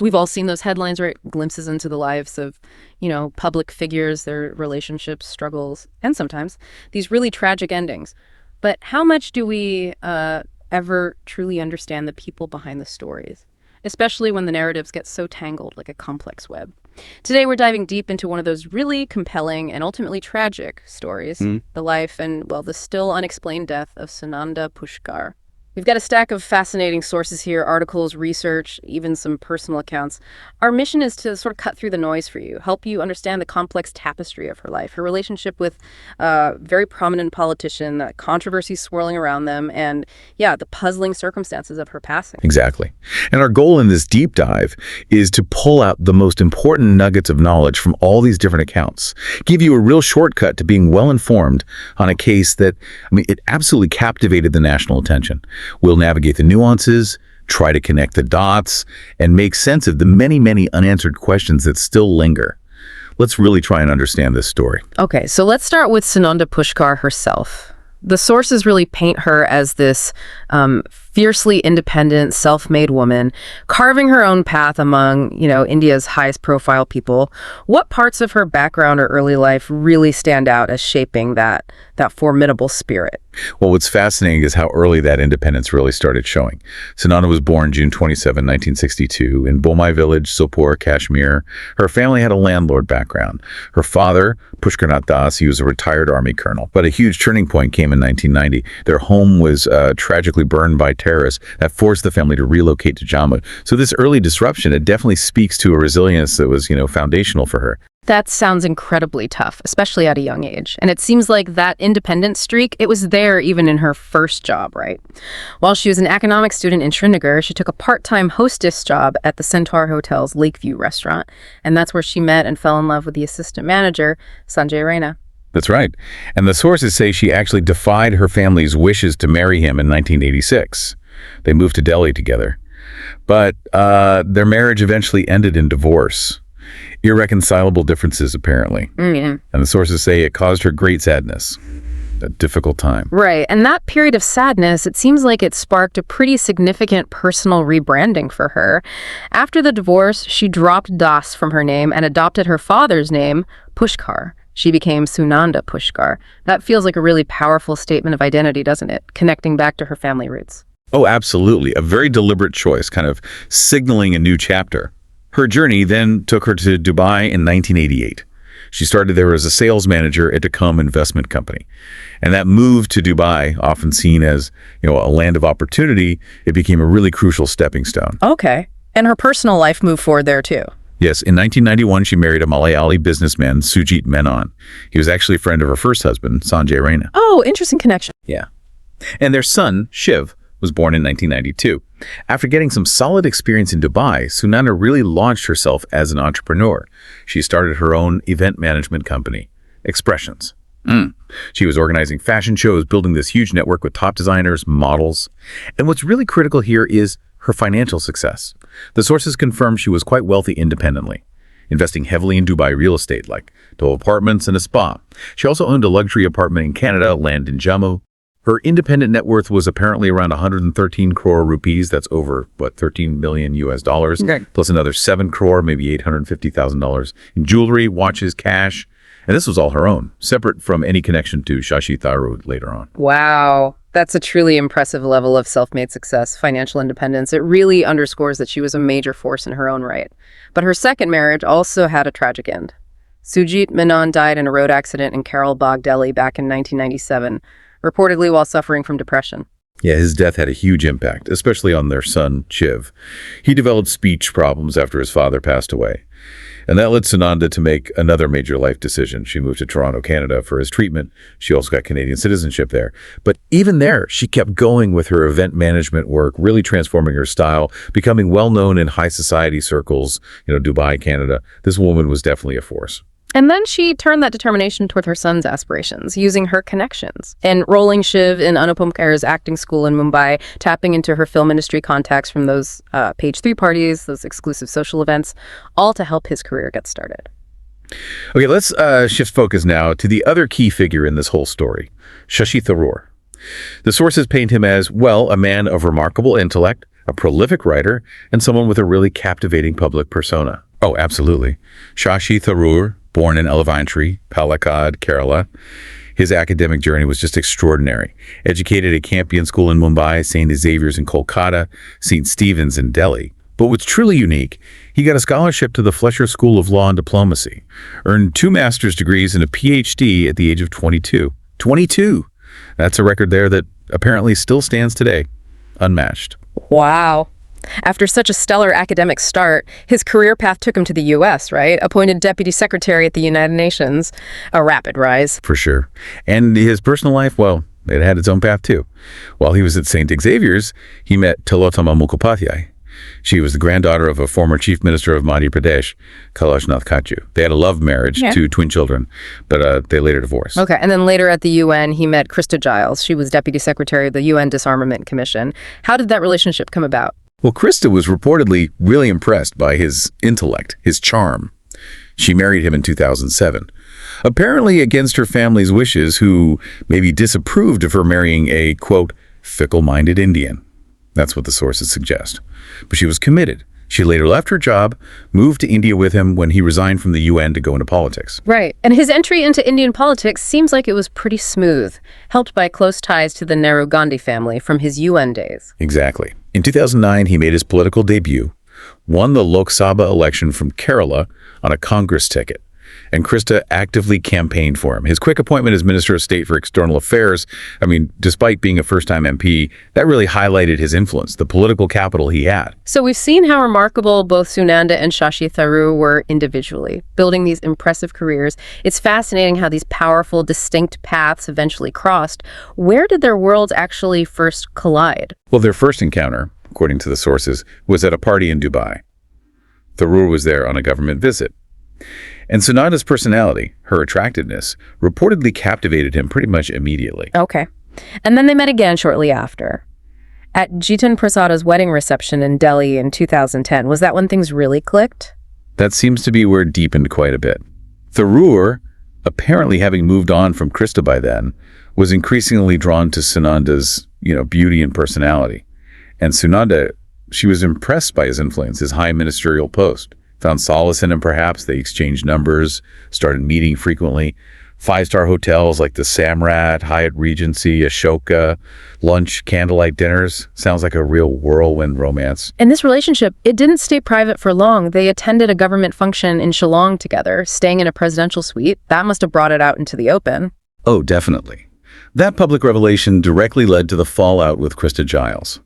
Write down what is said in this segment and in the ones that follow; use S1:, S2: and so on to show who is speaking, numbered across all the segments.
S1: We've all seen those headlines, right? Glimpses into the lives of, public figures, their relationships, struggles, and sometimes these really tragic endings. But how much do we ever truly understand the people behind the stories, especially when the narratives get so tangled like a complex web? Today, we're diving deep into one of those really compelling and ultimately tragic stories, the life and, the still unexplained death of Sunanda Pushkar. We've got a stack of fascinating sources here, articles, research, even some personal accounts. Our mission is to sort of cut through the noise for you, help you understand the complex tapestry of her life, her relationship with a very prominent politician, the controversy swirling around them, and, the puzzling circumstances of her passing.
S2: Exactly. And our goal in this deep dive is to pull out the most important nuggets of knowledge from all these different accounts, give you a real shortcut to being well-informed on a case that, it absolutely captivated the national attention. We'll navigate the nuances, try to connect the dots, and make sense of the many, many unanswered questions that still linger. Let's really try and understand this story.
S1: Okay, so let's start with Sunanda Pushkar herself. The sources really paint her as this fiercely independent, self-made woman, carving her own path among, India's highest profile people. What parts of her background or early life really stand out as shaping that formidable spirit?
S2: Well, what's fascinating is how early that independence really started showing. Sunanda was born June 27, 1962, in Bomai village, Sopore, Kashmir. Her family had a landlord background. Her father, Pushkar-The Das, he was a retired army colonel. But a huge turning point came in 1990. Their home was tragically burned by terrorists that forced the family to relocate to Jammu. So this early disruption, it definitely speaks to a resilience that was, foundational for her.
S1: That sounds incredibly tough, especially at a young age. And it seems like that independent streak, it was there even in her first job, right? While she was an economics student in Srinagar, she took a part-time hostess job at the Centaur Hotel's Lakeview restaurant. And that's where she met and fell in love with the assistant manager, Sanjay Raina.
S2: That's right. And the sources say she actually defied her family's wishes to marry him in 1986. They moved to Delhi together. But their marriage eventually ended in divorce. Irreconcilable differences, apparently. And the sources say it caused her great sadness, a difficult time.
S1: Right. And that period of sadness, it seems like it sparked a pretty significant personal rebranding for her. After the divorce, she dropped Das from her name and adopted her father's name, Pushkar. She became Sunanda Pushkar. That feels like a really powerful statement of identity, doesn't it? Connecting back to her family roots.
S2: Oh, absolutely. A very deliberate choice, kind of signaling a new chapter. Her journey then took her to Dubai in 1988. She started there as a sales manager at Tacom Investment Company. And that move to Dubai, often seen as, a land of opportunity, it became a really crucial stepping stone.
S1: Okay. And her personal life moved forward there too.
S2: Yes, in 1991, she married a Malayali businessman, Sujit Menon. He was actually a friend of her first husband, Sanjay Raina.
S1: Oh, interesting connection.
S2: Yeah. And their son, Shiv, was born in 1992. After getting some solid experience in Dubai, Sunanda really launched herself as an entrepreneur. She started her own event management company, Expressions. She was organizing fashion shows, building this huge network with top designers, models. And what's really critical here is her financial success. The sources confirm she was quite wealthy independently, investing heavily in Dubai real estate, like 12 apartments and a spa. She also owned a luxury apartment in Canada, land in Jammu. Her independent net worth was apparently around 113 crore rupees. That's over, 13 million US dollars, plus another 7 crore, maybe $850,000 in jewelry, watches, cash. And this was all her own, separate from any connection to Shashi Tharoor later on.
S1: Wow. That's a truly impressive level of self-made success, financial independence. It really underscores that she was a major force in her own right. But her second marriage also had a tragic end. Sujit Menon died in a road accident in Karol Bagh, Delhi back in 1997. Reportedly while suffering from depression.
S2: Yeah, his death had a huge impact, especially on their son, Shiv. He developed speech problems after his father passed away. And that led Sunanda to make another major life decision. She moved to Toronto, Canada for his treatment. She also got Canadian citizenship there. But even there, she kept going with her event management work, really transforming her style, becoming well-known in high society circles, Dubai, Canada. This woman was definitely a force.
S1: And then she turned that determination toward her son's aspirations, using her connections. Enrolling Shiv in Anupam Kher's acting school in Mumbai, tapping into her film industry contacts from those page 3 parties, those exclusive social events, all to help his career get started.
S2: Okay, let's shift focus now to the other key figure in this whole story, Shashi Tharoor. The sources paint him as, a man of remarkable intellect, a prolific writer, and someone with a really captivating public persona. Oh, absolutely. Shashi Tharoor, born in Elavantry, Palakkad, Kerala. His academic journey was just extraordinary. Educated at Campion School in Mumbai, St. Xavier's in Kolkata, St. Stephen's in Delhi. But what's truly unique, he got a scholarship to the Fletcher School of Law and Diplomacy, earned 2 master's degrees and a PhD at the age of 22. 22! That's a record there that apparently still stands today, unmatched.
S1: Wow. After such a stellar academic start, his career path took him to the U.S., right? Appointed Deputy Secretary at the United Nations. A rapid rise.
S2: For sure. And his personal life, well, it had its own path too. While he was at St. Xavier's, he met Tilotama Mukhopadhyay. She was the granddaughter of a former chief minister of Madhya Pradesh, Kailash Nath Kachhu. They had a love marriage, 2 twin children, but they later divorced.
S1: Okay, and then later at the UN, he met Krista Giles. She was Deputy Secretary of the UN Disarmament Commission. How did that relationship come about?
S2: Well, Krista was reportedly really impressed by his intellect, his charm. She married him in 2007, apparently against her family's wishes, who maybe disapproved of her marrying a, quote, fickle-minded Indian. That's what the sources suggest. But she was committed. She later left her job, moved to India with him when he resigned from the UN to go into politics.
S1: Right. And his entry into Indian politics seems like it was pretty smooth, helped by close ties to the Nehru-Gandhi family from his UN days.
S2: Exactly. In 2009, he made his political debut, won the Lok Sabha election from Kerala on a Congress ticket, and Krista actively campaigned for him. His quick appointment as Minister of State for External Affairs, despite being a first-time MP, that really highlighted his influence, the political capital he had.
S1: So we've seen how remarkable both Sunanda and Shashi Tharoor were individually, building these impressive careers. It's fascinating how these powerful, distinct paths eventually crossed. Where did their worlds actually first collide?
S2: Well, their first encounter, according to the sources, was at a party in Dubai. Tharoor was there on a government visit. And Sunanda's personality, her attractiveness, reportedly captivated him pretty much immediately.
S1: Okay. And then they met again shortly after. At Jitan Prasada's wedding reception in Delhi in 2010, was that when things really clicked?
S2: That seems to be where it deepened quite a bit. Tharoor, apparently having moved on from Krista by then, was increasingly drawn to Sunanda's, beauty and personality. And Sunanda, she was impressed by his influence, his high ministerial post. Found solace in him, perhaps. They exchanged numbers, started meeting frequently. 5-star hotels like the Samrat, Hyatt Regency, Ashoka, lunch, candlelight dinners. Sounds like a real whirlwind romance.
S1: And this relationship, it didn't stay private for long. They attended a government function in Shillong together, staying in a presidential suite. That must have brought it out into the open.
S2: Oh, definitely. That public revelation directly led to the fallout with Krista Giles.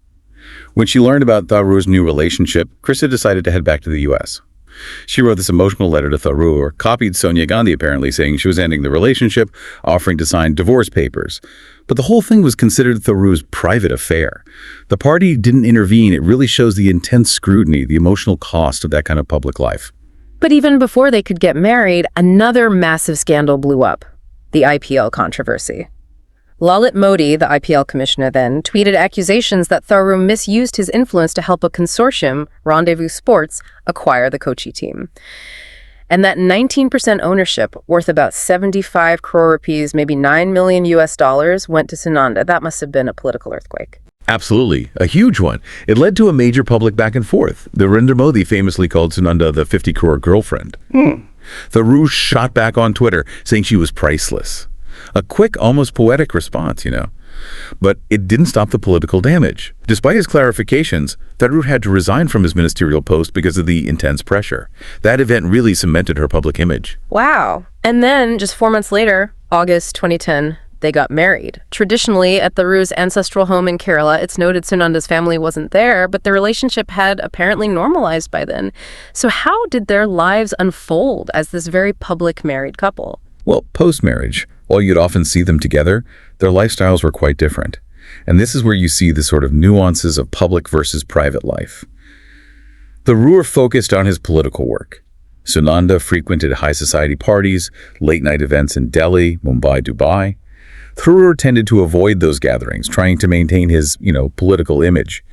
S2: When she learned about Tharoor's new relationship, Krista decided to head back to the U.S. She wrote this emotional letter to Tharoor, copied Sonia Gandhi apparently, saying she was ending the relationship, offering to sign divorce papers. But the whole thing was considered Tharoor's private affair. The party didn't intervene. It really shows the intense scrutiny, the emotional cost of that kind of public life.
S1: But even before they could get married, another massive scandal blew up, the IPL controversy. Lalit Modi, the IPL commissioner then, tweeted accusations that Tharoor misused his influence to help a consortium, Rendezvous Sports, acquire the Kochi team. And that 19% ownership, worth about 75 crore rupees, maybe $9 million US, went to Sunanda. That must have been a political earthquake.
S2: Absolutely. A huge one. It led to a major public back and forth. Narendra Modi famously called Sunanda the 50 crore girlfriend. Tharoor shot back on Twitter, saying she was priceless. A quick, almost poetic response, But it didn't stop the political damage. Despite his clarifications, Tharoor had to resign from his ministerial post because of the intense pressure. That event really cemented her public image.
S1: Wow. And then, just 4 months later, August 2010, they got married. Traditionally, at Tharoor's ancestral home in Kerala, it's noted Sunanda's family wasn't there, but their relationship had apparently normalized by then. So how did their lives unfold as this very public married couple?
S2: Well, post-marriage, while you'd often see them together, their lifestyles were quite different. And this is where you see the sort of nuances of public versus private life. Tharoor focused on his political work. Sunanda frequented high society parties, late-night events in Delhi, Mumbai, Dubai. Tharoor tended to avoid those gatherings, trying to maintain his, political image.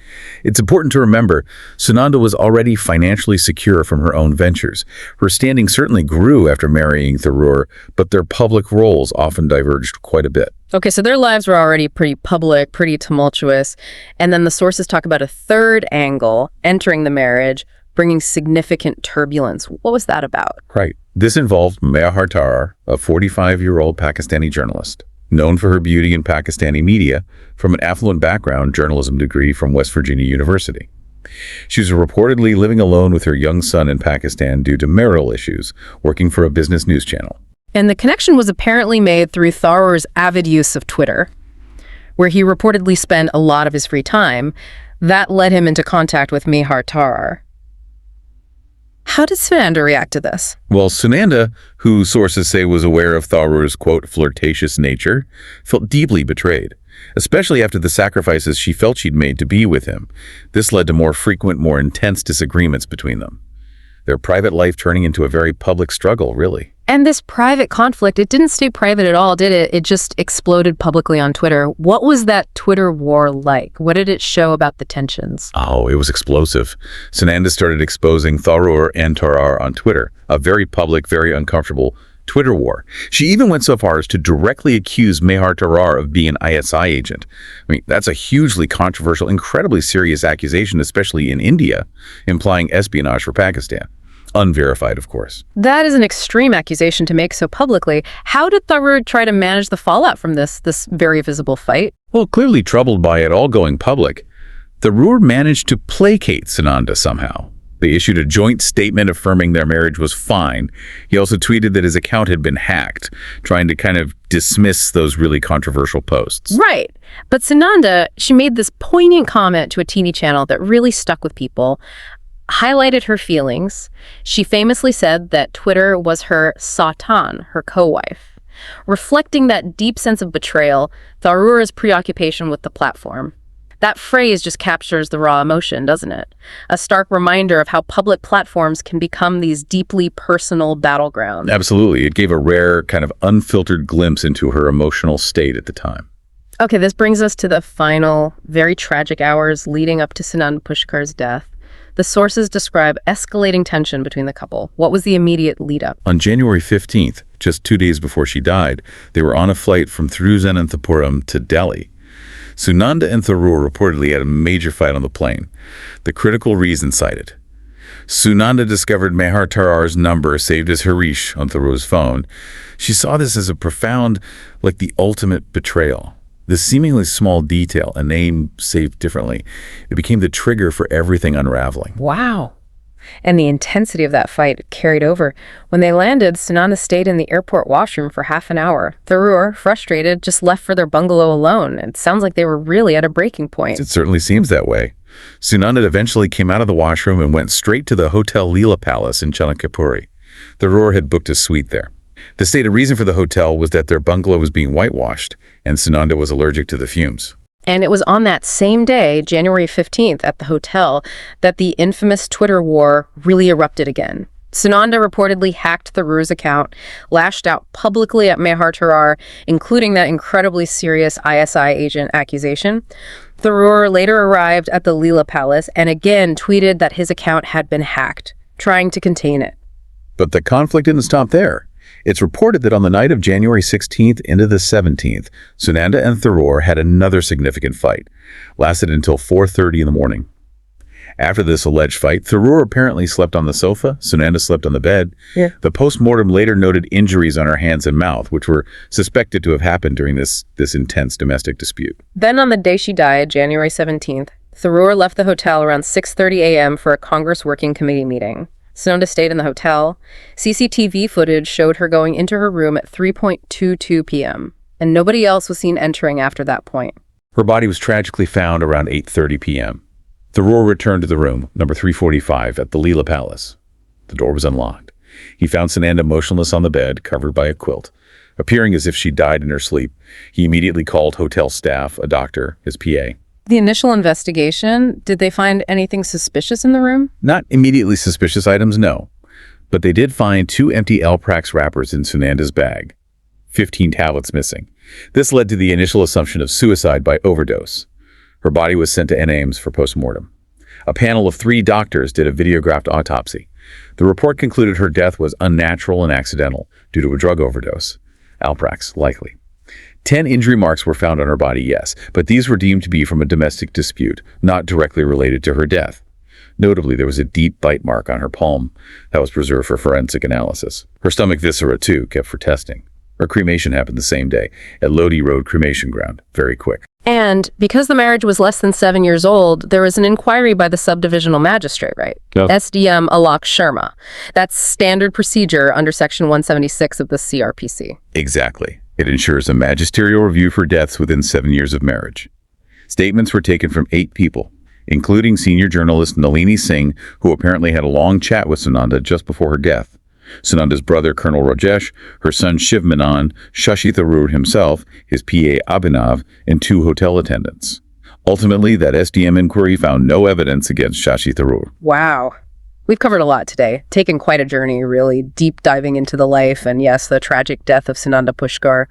S2: It's important to remember, Sunanda was already financially secure from her own ventures. Her standing certainly grew after marrying Tharoor, but their public roles often diverged quite a bit.
S1: Okay, so their lives were already pretty public, pretty tumultuous. And then the sources talk about a third angle entering the marriage, bringing significant turbulence. What was that about?
S2: Right. This involved Mehar Tarar, a 45-year-old Pakistani journalist, known for her beauty in Pakistani media, from an affluent background, journalism degree from West Virginia University. She was reportedly living alone with her young son in Pakistan due to marital issues, working for a business news channel.
S1: And the connection was apparently made through Tharoor's avid use of Twitter, where he reportedly spent a lot of his free time. That led him into contact with Mehar Tarar. How did Sunanda react to this?
S2: Well, Sunanda, who sources say was aware of Tharoor's, quote, flirtatious nature, felt deeply betrayed, especially after the sacrifices she felt she'd made to be with him. This led to more frequent, more intense disagreements between them. Their private life turning into a very public struggle, really.
S1: And this private conflict, it didn't stay private at all, did it? It just exploded publicly on Twitter. What was that Twitter war like? What did it show about the tensions?
S2: Oh, it was explosive. Sunanda started exposing Tharoor and Tarar on Twitter, a very public, very uncomfortable Twitter war. She even went so far as to directly accuse Mehar Tarar of being an ISI agent. I mean, that's a hugely controversial, incredibly serious accusation, especially in India, implying espionage for Pakistan. Unverified, of course.
S1: That is an extreme accusation to make so publicly. How did Tharoor try to manage the fallout from this very visible fight?
S2: Well, clearly troubled by it all going public, Tharoor managed to placate Sunanda somehow. They issued a joint statement affirming their marriage was fine. He also tweeted that his account had been hacked, trying to kind of dismiss those really controversial posts.
S1: Right. But Sunanda, she made this poignant comment to a TV channel that really stuck with people, highlighted her feelings. She famously said that Twitter was her satan, her co-wife. Reflecting that deep sense of betrayal, Tharoor's preoccupation with the platform. That phrase just captures the raw emotion, doesn't it? A stark reminder of how public platforms can become these deeply personal battlegrounds.
S2: Absolutely. It gave a rare, kind of unfiltered glimpse into her emotional state at the time.
S1: Okay, this brings us to the final, very tragic hours leading up to Sunanda Pushkar's death. The sources describe escalating tension between the couple. What was the immediate lead-up?
S2: On January 15th, just 2 days before she died, they were on a flight from Thiruvananthapuram to Delhi. Sunanda and Tharoor reportedly had a major fight on the plane. The critical reason cited. Sunanda discovered Mehar Tarar's number saved as Harish on Tharoor's phone. She saw this as a profound, like the ultimate betrayal. This seemingly small detail, a name saved differently, it became the trigger for everything unraveling.
S1: Wow. And the intensity of that fight carried over. When they landed, Sunanda stayed in the airport washroom for half an hour. Tharoor, frustrated, just left for their bungalow alone. It sounds like they were really at a breaking point.
S2: It certainly seems that way. Sunanda eventually came out of the washroom and went straight to the Hotel Leela Palace in Chanakapuri. Tharoor had booked a suite there. The stated reason for the hotel was that their bungalow was being whitewashed, and Sunanda was allergic to the fumes.
S1: And it was on that same day, January 15th, at the hotel, that the infamous Twitter war really erupted again. Sunanda reportedly hacked Tharoor's account, lashed out publicly at Mehar Tarar, including that incredibly serious ISI agent accusation. Tharoor later arrived at the Leela Palace and again tweeted that his account had been hacked, trying to contain it.
S2: But the conflict didn't stop there. It's reported that on the night of January 16th into the 17th, Sunanda and Tharoor had another significant fight, lasted until 4:30 in the morning. After this alleged fight, Tharoor apparently slept on the sofa, Sunanda slept on the bed.
S1: Yeah.
S2: The post-mortem later noted injuries on her hands and mouth, which were suspected to have happened during this intense domestic dispute.
S1: Then on the day she died, January 17th, Tharoor left the hotel around 6:30 a.m. for a Congress Working Committee meeting. Sunanda stayed in the hotel. CCTV footage showed her going into her room at 3:22 p.m., and nobody else was seen entering after that point.
S2: Her body was tragically found around 8:30 p.m. Tharoor returned to the room, number 345, at the Leela Palace. The door was unlocked. He found Sunanda motionless on the bed, covered by a quilt, appearing as if she died in her sleep. He immediately called hotel staff, a doctor, his PA.
S1: The initial investigation, did they find anything suspicious in the room?
S2: Not immediately suspicious items, no. But they did find 2 empty L-Prax wrappers in Sunanda's bag, 15 tablets missing. This led to the initial assumption of suicide by overdose. Her body was sent to NAMS for postmortem. A panel of 3 doctors did a videographed autopsy. The report concluded her death was unnatural and accidental due to a drug overdose. Alprax, likely. 10 injury marks were found on her body, yes, but these were deemed to be from a domestic dispute, not directly related to her death. Notably, there was a deep bite mark on her palm that was preserved for forensic analysis. Her stomach viscera, too, kept for testing. Her cremation happened the same day at Lodi Road Cremation Ground. Very quick.
S1: And because the marriage was less than 7 years old, there was an inquiry by the subdivisional magistrate, right?
S2: Yep.
S1: SDM Alok Sharma. That's standard procedure under Section 176 of the CRPC.
S2: Exactly. It ensures a magisterial review for deaths within 7 years of marriage. Statements were taken from 8 people, including senior journalist Nalini Singh, who apparently had a long chat with Sunanda just before her death. Sunanda's brother, Colonel Rajesh, her son Shiv Menon, Shashi Tharoor himself, his PA Abhinav, and 2 hotel attendants. Ultimately, that SDM inquiry found no evidence against Shashi Tharoor.
S1: Wow. We've covered a lot today, taken quite a journey, really, deep diving into the life and, yes, the tragic death of Sunanda Pushkar,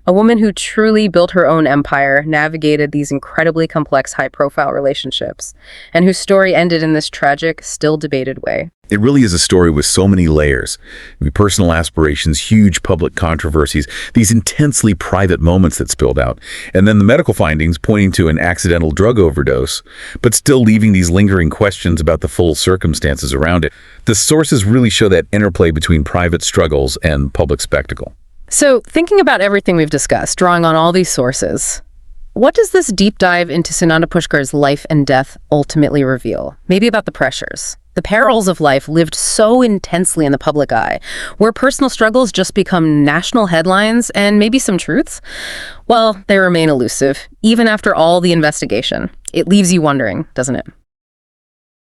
S1: a woman who truly built her own empire, navigated these incredibly complex, high-profile relationships, and whose story ended in this tragic, still debated way.
S2: It really is a story with so many layers. Personal aspirations, huge public controversies, these intensely private moments that spilled out, and then the medical findings pointing to an accidental drug overdose, but still leaving these lingering questions about the full circumstances around it. The sources really show that interplay between private struggles and public spectacle.
S1: So, thinking about everything we've discussed, drawing on all these sources, what does this deep dive into Sunanda Pushkar's life and death ultimately reveal? Maybe about the pressures, the perils of life lived so intensely in the public eye, where personal struggles just become national headlines and maybe some truths? Well, they remain elusive, even after all the investigation. It leaves you wondering, doesn't it?